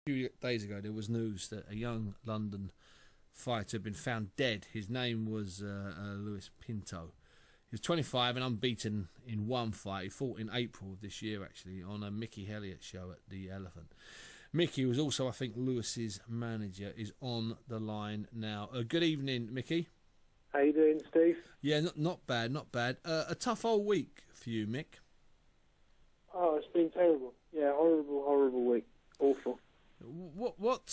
few days ago, there was news that a young London fighter had been found dead. His name was Lewis Pinto. He was 25 and unbeaten in one fight. He fought in April of this year, actually, on a Mickey Helliet show at the Elephant. Mickey was also, I think, Lewis's manager, is on the line now. Good evening, Mickey. How you doing, Steve? Yeah, not bad, not bad. A tough old week for you, Mick. Oh, it's been terrible. Yeah, horrible week. Awful. What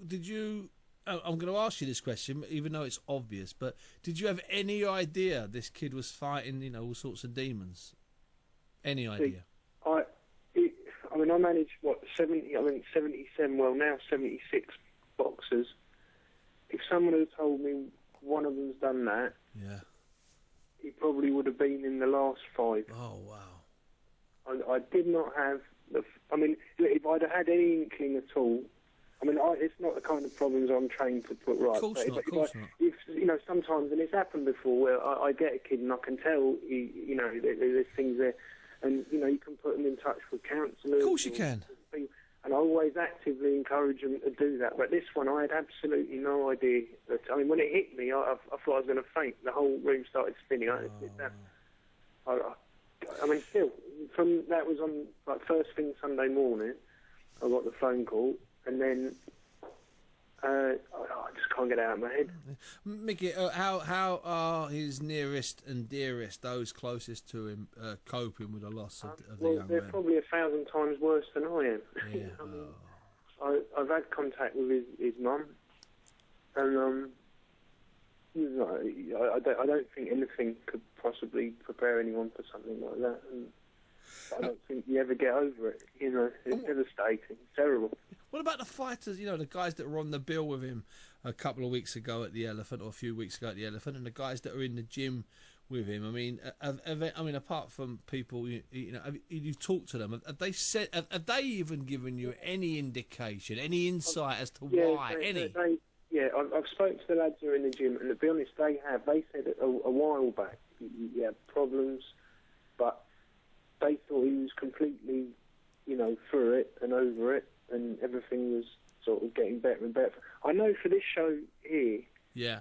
did you... I'm going to ask you this question, even though it's obvious, but did you have any idea this kid was fighting, all sorts of demons? Any idea? I manage, 77, well, now 76 boxers. If someone had told me one of them's done that, yeah, he probably would have been in the last 5. Oh, wow. I did not have... if I'd have had any inkling at all... it's not the kind of problems I'm trained to put right. Of course not. If sometimes, and it's happened before, where I get a kid and I can tell, there's things there, and, you can put them in touch with counsellors. Of course you can. And I always actively encourage them to do that. But this one, I had absolutely no idea. When it hit me, I thought I was going to faint. The whole room started spinning. Still, from that was on first thing Sunday morning, I got the phone call, and then I just can't get it out of my head. Mickey, how are his nearest and dearest, those closest to him, coping with the loss of the young man? They're probably 1,000 times worse than I am. Yeah. I've had contact with his mum, and I don't think anything could possibly prepare anyone for something like that. And I don't think you ever get over it. It's devastating. It's terrible. What about the fighters, the guys that were on the bill with him a couple of weeks ago at the Elephant, or a few weeks ago at the Elephant, and the guys that are in the gym with him? Apart from people, you've talked to them. Have they even given you any indication, any insight as to why? I've spoken to the lads who are in the gym, and to be honest, they have. They said a while back he had problems, but they thought he was completely, through it and over it, and everything was sort of getting better and better. I know for this show here... Yeah.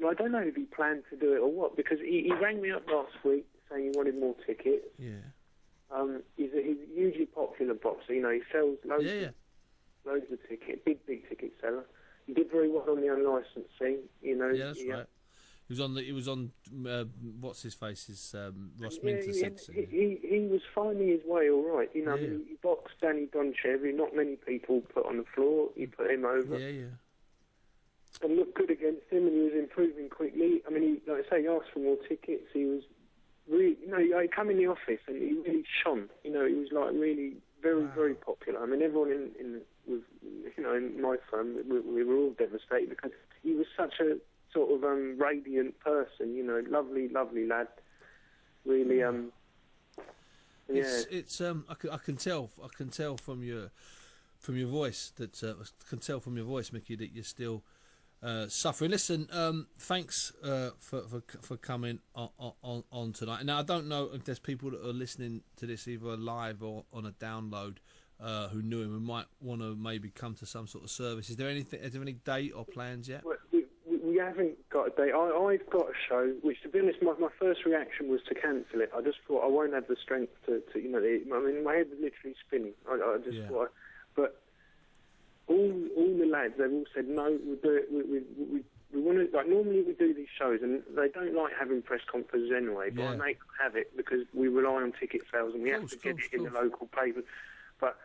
I don't know if he planned to do it or what, because he rang me up last week saying he wanted more tickets. Yeah. He's a hugely popular boxer. He sells loads of tickets, big ticket seller. He did very well on the unlicensed scene. Yeah, that's right. He was on what's his face's Ross Minter's. He was finding his way all right. He boxed Danny Donchev, who not many people put on the floor. He put him over. Yeah. And looked good against him, and he was improving quickly. He asked for more tickets. He was really, I come in the office and he really shone. He was really very popular. Everyone in my firm, we were all devastated because he was such a sort of radiant person. Lovely lad. Really, It's I can tell from your voice Mickey, that you're still suffering. Listen, thanks for coming on tonight. Now, I don't know if there's people that are listening to this either live or on a download who knew him and might want to maybe come to some sort of service. Is there any date or plans yet? Well, we haven't got a date. I've got a show, which, to be honest, my first reaction was to cancel it. I just thought I won't have the strength to my head was literally spinning. I just thought, but all the lads, they've all said, no, we'll do it. We want to, normally we do these shows, and they don't like having press conferences anyway, but I make them have it because we rely on ticket sales, and we have to get it in the local paper. But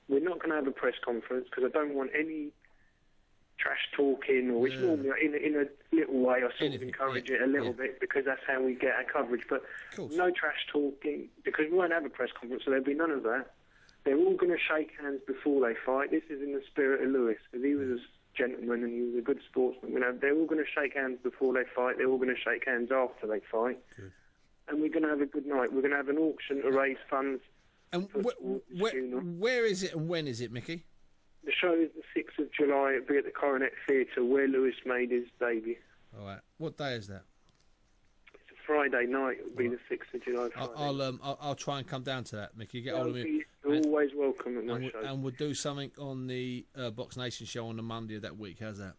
we're not going to have a press conference because I don't want any trash talking, or which normally in a little way I sort of encourage it a little bit, because that's how we get our coverage. But no trash talking, because we won't have a press conference, so there'll be none of that. They're all going to shake hands before they fight. This is in the spirit of Lewis, because he was a gentleman and he was a good sportsman. They're all going to shake hands before they fight. They're all going to shake hands after they fight. Good. And we're going to have a good night. We're going to have an auction to raise funds. And where is it and when is it, Mickey? The show is the 6th of July. It'll be at the Coronet Theatre, where Lewis made his debut. All right. What day is that? It's a Friday night. It'll be the 6th of July. Friday. I'll try and come down to that, Mickey. Get hold of me. You're always welcome at my show. And we'll do something on the Box Nation show on the Monday of that week. How's that?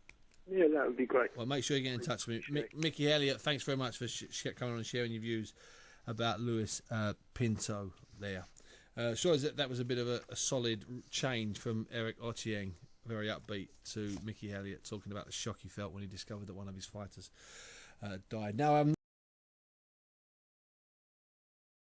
Yeah, that would be great. Well, make sure you get in touch with me. Mickey Helliet, thanks very much for coming on and sharing your views about Lewis Pinto there. Sure, that was a bit of a solid change from Eric Ochieng, very upbeat, to Mickey Helliet talking about the shock he felt when he discovered that one of his fighters died. Now,